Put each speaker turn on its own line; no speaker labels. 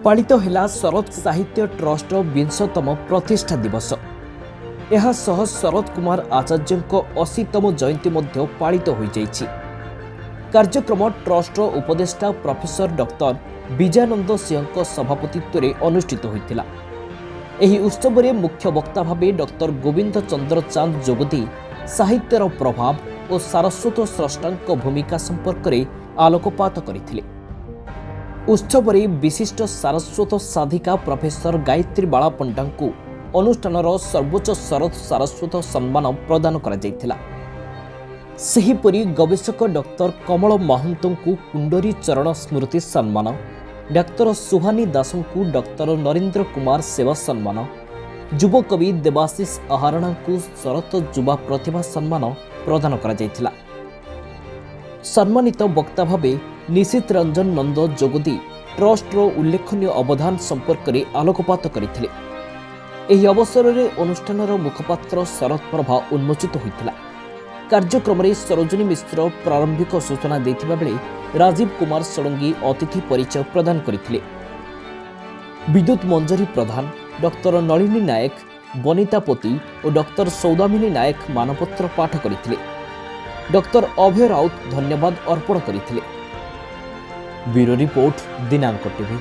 पालित ହେଲା ଶରତ ସାହିତ୍ୟ ଟ୍ରଷ୍ଟର 20ତମ ପ୍ରତିଷ୍ଠା ଦିବସ। ଏହା ସହ ଶରତ କୁମାର ଆଚାର୍ଯ୍ୟଙ୍କ 80ତମ ଜୟନ୍ତୀ ମଧ୍ୟ ପାଳିତ ହୋଇଯାଇଛି। କାର୍ଯ୍ୟକ୍ରମ ଟ୍ରଷ୍ଟର ଉପଦେଷ୍ଟା ପ୍ରଫେସର ଡକ୍ଟର ବିଜୟାନନ୍ଦ ସିଂହଙ୍କ ସଭାପତିତ୍ୱରେ ଅନୁଷ୍ଠିତ ହୋଇଥିଲା। ଏହି ଉତ୍ସବରେ ମୁଖ୍ୟ ବକ୍ତା ଭାବେ ଡକ୍ଟର ଗୋବିନ୍ଦ ଚନ୍ଦ୍ର ଚାନ୍ଦ ଯୋଗଦେଇ ସାହିତ୍ୟର ପ୍ରଭାବ ଓ ସାରସ୍ୱତ ସ୍ରଷ୍ଟାଙ୍କ ଭୂମିକା ସମ୍ପର୍କରେ ଆଲୋକପାତ କରିଥିଲେ। उत्सवरे विशिष्ट सारस्वत साधिका प्रोफेसर गायत्री बाला पंडांकु अनुष्ठानर सर्वोच्च शरद सारस्वत सम्मान प्रदान करा जायतिला। सेहीपरि गवेषक डॉक्टर कमल महंतंकु कुंडरी चरण स्मृति सम्मान, डॉक्टर सुहानी दासंकु डॉक्टर नरेंद्र कुमार सेवा सम्मान, युवकवि देवाशीष आहारणांकु शरत युवा प्रतिभा सम्मान प्रदान करा जायतिला। सम्मानित वक्ता भावे निशित रंजन नंद जोगदी ट्रस्टर उल्लेखनीय अवदान संपर्क में आलोकपात करथिले। एही अवसर में अनुष्ठानर मुखपात्र शरद प्रभा उन्मोचित होइतिला। कार्यक्रम में सरोजिनी मिश्र प्रारंभिक सूचना देथिबा बेले राजीव कुमार षडंगी अतिथि परिचय प्रदान करथिले। विद्युत मंजरी प्रधान, डॉक्टर नलिनी नायक, बनिता पोती और डॉक्टर सौदामिनी नायक मानपत्र पाठ करथिले। डॉक्टर अभय राउत धन्यवाद अर्पण करथिले। ब्यूरो रिपोर्ट दिनांक टीवी।